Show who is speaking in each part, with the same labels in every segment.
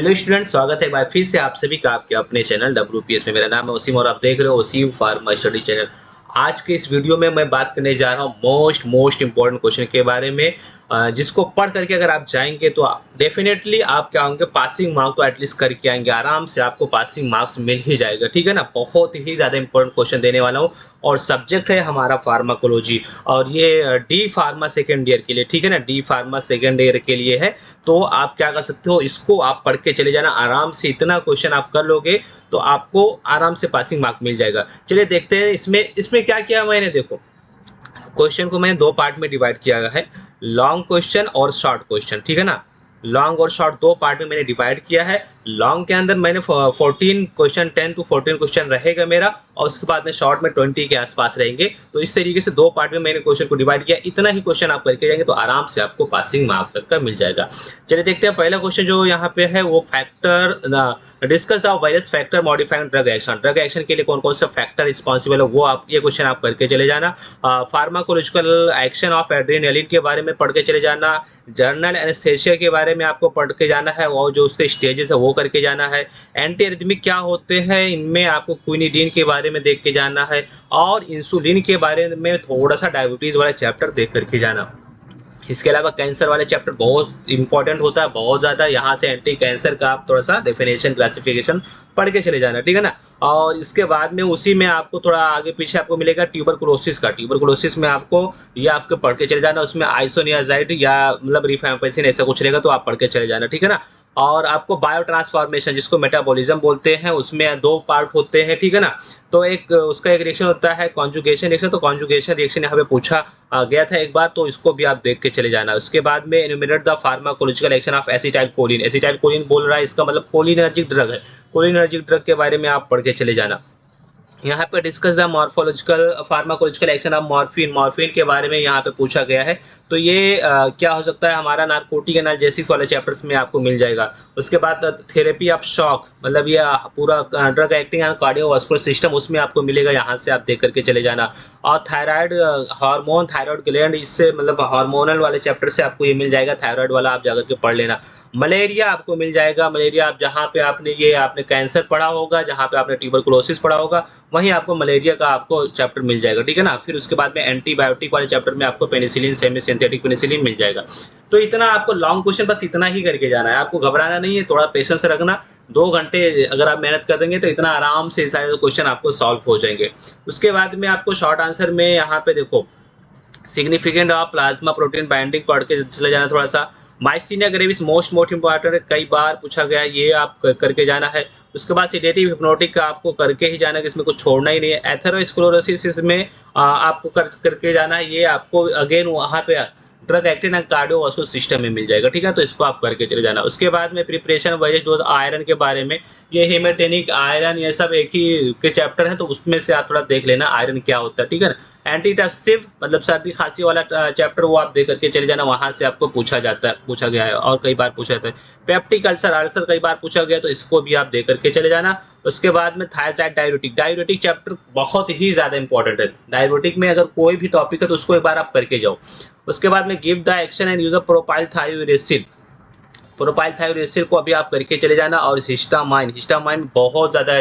Speaker 1: Hello student, स्वागत है एक बार फिर से आप सभी का आपके अपने चैनल WPS में। मेरा नाम है वसीम और आप देख रहे हो वसीम फार्मा स्टडी चैनल। आज के इस वीडियो में मैं बात करने जा रहा हूँ मोस्ट इम्पोर्टेंट क्वेश्चन के बारे में, जिसको पढ़ करके अगर आप जाएंगे तो डेफिनेटली आप क्या होंगे, पासिंग मार्क तो एटलीस्ट करके आएंगे, आराम से आपको पासिंग मार्क्स मिल ही जाएगा। ठीक है ना, बहुत ही ज्यादा इंपॉर्टेंट क्वेश्चन देने वाला हूँ और सब्जेक्ट है हमारा फार्माकोलॉजी और ये डी फार्मा सेकेंड ईयर के लिए। ठीक है ना, डी फार्मा सेकेंड ईयर के लिए है। तो आप क्या कर सकते हो, इसको आप पढ़ के चले जाना आराम से। इतना क्वेश्चन आप कर लोगे तो आपको आराम से पासिंग मार्क मिल जाएगा। चलिए देखते हैं इसमें इसमें क्या किया मैंने। देखो, क्वेश्चन को मैंने दो पार्ट में डिवाइड किया है, लॉन्ग क्वेश्चन और शॉर्ट क्वेश्चन। ठीक है ना, लॉन्ग और शॉर्ट दो पार्ट में मैंने डिवाइड किया है। लॉन्ग के अंदर मैंने 14 क्वेश्चन, 10 to 14 क्वेश्चन रहेगा मेरा, और उसके बाद में शॉर्ट में 20 के आसपास रहेंगे। तो इस तरीके से दो पार्ट में मैंने क्वेश्चन को डिवाइड किया। इतना ही क्वेश्चन आप करके जाएंगे तो आराम से आपको पासिंग मार्क तक का मिल जाएगा। चलिए देखते हैं पहला क्वेश्चन जो यहाँ पे है वो factor, discuss the virus factor modifying drug action. Drug action के लिए कौन कौन सा फैक्टर रिस्पॉन्सिबल है वो आप ये क्वेश्चन आप करके चले जाना। फार्माकोलॉजिकल एक्शन ऑफ एड्रेनालिन के बारे में पढ़ के चले जाना। जर्नल एनेस्थेसिया के बारे में आपको पढ़ के जाना है और जो उसके स्टेजेस है वो करके जाना है। एंटी एरिथमिक क्या होते हैं, इनमें आपको क्विनिडीन के बारे में देख के जाना है और इंसुलिन के बारे में थोड़ा सा डायबिटीज वाला चैप्टर देख करके जाना। इसके अलावा कैंसर वाले चैप्टर बहुत इंपॉर्टेंट होता है, बहुत ज्यादा। यहाँ से एंटी कैंसर का आप थोड़ा सा डेफिनेशन क्लासिफिकेशन पढ़ के चले जाना। ठीक है ना, और इसके बाद में उसी में आपको थोड़ा आगे पीछे आपको मिलेगा ट्यूबरकुलोसिस का। ट्यूबरकुलोसिस में आपको ये आपको पढ़ के चले जाना, उसमें आइसोनियाजाइड या मतलब रिफैम्पिसिन ऐसा कुछ रहेगा तो आप पढ़ के चले जाना। ठीक है ना, और आपको बायो ट्रांसफॉर्मेशन जिसको मेटाबॉलिज्म बोलते हैं, उसमें दो पार्ट होते हैं। ठीक है ना, तो एक उसका एक रिएक्शन होता है कॉन्जुगेशन रिएक्शन। तो कॉन्जुगेशन रिएक्शन यहाँ पे पूछा गया था एक बार, तो इसको भी आप देख के चले जाना। उसके बाद में enumerate the pharmacological action of acetyl choline. Acetyl choline बोल रहा है, इसका मतलब कोलिनर्जिक ड्रग है। कोलिनर्जिक ड्रग के बारे में आप पढ़ के चले जाना। यहाँ पे discuss the morphological pharmacological action of morphine. Morphine के बारे में यहाँ पे पूछा गया है, तो ये क्या हो सकता है, हमारा नार्कोटिक एनाल्जेसिक्स वाले चैप्टर्स में आपको मिल जाएगा। उसके बाद थेरेपी ऑफ शॉक, मतलब ये पूरा drug acting on cardiovascular system, उसमें आपको मिलेगा, यहाँ से आप देख करके चले जाना। और थायराइड हार्मोन, थायराइड ग्लैंड, इससे मतलब हार्मोनल वाले चैप्टर से आपको ये मिल जाएगा, थायराइड वाला आप जाकर के पढ़ लेना। मलेरिया आपको मिल जाएगा। मलेरिया आप जहाँ पे आपने कैंसर पढ़ा होगा, जहाँ पे आपने ट्यूबरकुलोसिस पढ़ा होगा, वहीं आपको मलेरिया का आपको चैप्टर मिल जाएगा। ठीक है ना, फिर उसके बाद में एंटीबायोटिक वाले चैप्टर में आपको पेनिसिलिन, सेमी सिंथेटिक पेनिसिलिन मिल जाएगा। तो इतना आपको लॉन्ग क्वेश्चन बस इतना ही करके जाना है, आपको घबराना नहीं है, थोड़ा पेशेंस रखना। 2 घंटे अगर आप मेहनत कर देंगे तो इतना आराम से सारे क्वेश्चन आपको सॉल्व हो जाएंगे। उसके बाद में आपको शॉर्ट आंसर में यहाँ पे देखो, significant of plasma protein binding पढ़ के चले जाना थोड़ा सा। माइस्थीनिया ग्रेविस मोस्ट इम्पोर्टेंट है, कई बार पूछा गया है, ये आप करके जाना है। उसके बाद सेडेटिव हिप्नोटिक का आपको करके ही जाना है, इसमें कुछ छोड़ना ही नहीं है। एथेरोस्क्लेरोसिस में आपको करके जाना है, ये आपको अगेन वहाँ पे drug acting and cardiovascular system में मिल जाएगा। ठीक है, तो इसको आप करके चले जाना। उसके बाद में प्रिपरेशन वाइज डोज आयरन के बारे में, ये हेमेटेनिक आयरन ये सब एक ही के चैप्टर है, तो उसमें से आप थोड़ा देख लेना आयरन क्या होता है। ठीक है ना, एंटीटक्सिव मतलब सर्दी खांसी वाला चैप्टर, वो आप देख करके चले जाना, वहां से आपको पूछा गया है और कई बार पूछा जाता है। पेप्टिक अल्सर अल्सर कई बार पूछा गया, तो इसको भी आप देख करके चले जाना। उसके बाद में थायराइड डायबिटिक, डायबिटिक चैप्टर बहुत ही ज्यादा इंपॉर्टेंट है। डायबिटिक में अगर कोई भी टॉपिक है तो उसको एक बार आप करके जाओ। उसके बाद में give the action and use of propylthiouracil. Propylthiouracil को अभी आप करके चले जाना। और हिस्टामाइन, हिस्टामाइन बहुत ज्यादा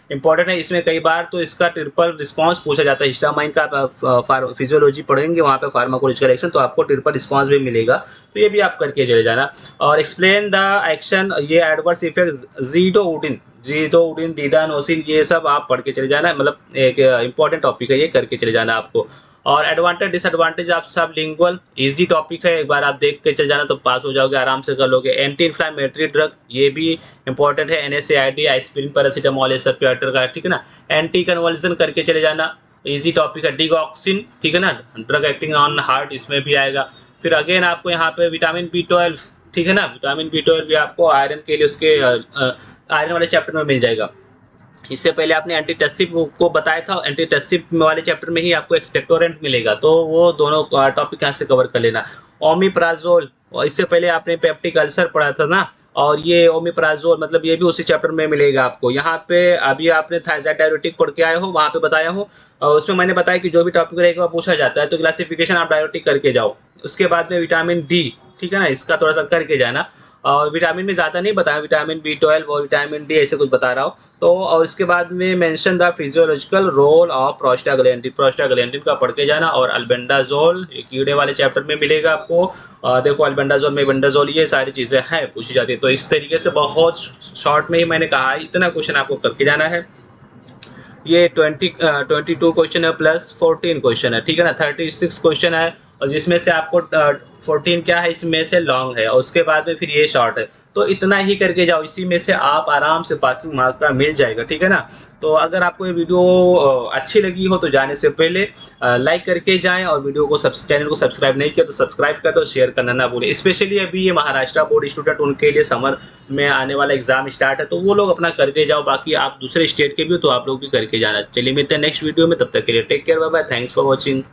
Speaker 1: इंपॉर्टेंट है, इसमें कई बार तो इसका ट्रिपल रिस्पांस पूछा जाता है। हिस्टामाइन का फिजियोलॉजी पढ़ेंगे वहाँ पे फार्माकोलॉजिकल एक्शन, तो आपको ट्रिपल रिस्पांस भी मिलेगा, तो ये भी आप करके चले जाना। और एक्सप्लेन द एक्शन, ये एडवर्स इफेक्ट जीडोउडिन, जीडोउडिन, दीदानोसिन, ये सब आप पढ़ के चले जाना, मतलब एक इंपॉर्टेंट टॉपिक है, ये करके चले जाना आपको। और एडवांटेज डिसएडवांटेज आप सब लिंगुअल, इजी टॉपिक है, एक बार आप देख के चल जाना तो पास हो जाओगे, आराम से कर लोगे। एंटी इन्फ्लामेटरी ड्रग, ये भी इंपॉर्टेंट है, एनएसएआईडी, एस्पिरिन, पैरासीटामोल, ये सब चैप्टर का। ठीक है ना, एंटी कन्वर्जन करके चले जाना, इजी टॉपिक है। डिगॉक्सिन, ठीक है ना, ड्रग एक्टिंग ऑन हार्ट, इसमें भी आएगा। फिर अगेन आपको यहाँ पे विटामिन B12, ठीक है ना, विटामिन B12 भी आपको आयरन के लिए उसके आयरन वाले चैप्टर में मिल जाएगा। इससे पहले आपने एंटीटसिव को बताया था, एंटीटसिव वाले चैप्टर में ही आपको एक्सपेक्टोरेंट मिलेगा, तो वो दोनों टॉपिक यहाँ से कवर कर लेना। ओमिप्राजोल, और इससे पहले आपने पेप्टिक अल्सर पढ़ा था ना, और ये ओमिप्राजोल मतलब ये भी उसी चैप्टर में मिलेगा आपको। यहाँ पे अभी आपने थायराइड डायबिटिक पढ़ के आए हो, वहाँ पे बताया हूँ, और उसमें मैंने बताया कि जो भी टॉपिक रहेगा पूछा जाता है, तो क्लासिफिकेशन आप डायबिटिक करके जाओ। उसके बाद में विटामिन डी, ठीक है ना, इसका थोड़ा सा करके जाना। और विटामिन में ज़्यादा नहीं बताया, विटामिन B12 और विटामिन डी ऐसे कुछ बता रहा हूँ। तो और इसके बाद में mention the physiological role of prostaglandin, prostaglandin का पढ़ के जाना। और अल्बेंडाजोल ये कीड़े वाले चैप्टर में मिलेगा आपको। देखो अल्बेंडाजोल में मेबेंडाजोल ये सारी चीज़ें हैं पूछी जाती है। तो इस तरीके से बहुत शॉर्ट में ही मैंने कहा है, इतना क्वेश्चन आपको करके जाना है। ये 22 क्वेश्चन है प्लस 14 क्वेश्चन है, ठीक है ना। 36 क्वेश्चन है और जिसमें से आपको 14 क्या है, इसमें से लॉन्ग है और उसके बाद में फिर ये शॉर्ट है। तो इतना ही करके जाओ, इसी में से आप आराम से पासिंग मार्क का मिल जाएगा, ठीक है ना। तो अगर आपको ये वीडियो अच्छी लगी हो तो जाने से पहले लाइक करके जाएं और वीडियो को चैनल को सब्सक्राइब नहीं किया तो सब्सक्राइब कर दो, शेयर करना ना भूलें। स्पेशली अभी ये महाराष्ट्र बोर्ड स्टूडेंट, उनके लिए समर में आने वाला एग्जाम स्टार्ट है, तो वो लोग अपना करके जाओ। बाकी आप दूसरे स्टेट के भी हो तो आप लोग भी करके जाना। चलिए मिलते हैं नेक्स्ट वीडियो में, तब तक के लिए take care, bye bye, thanks for watching.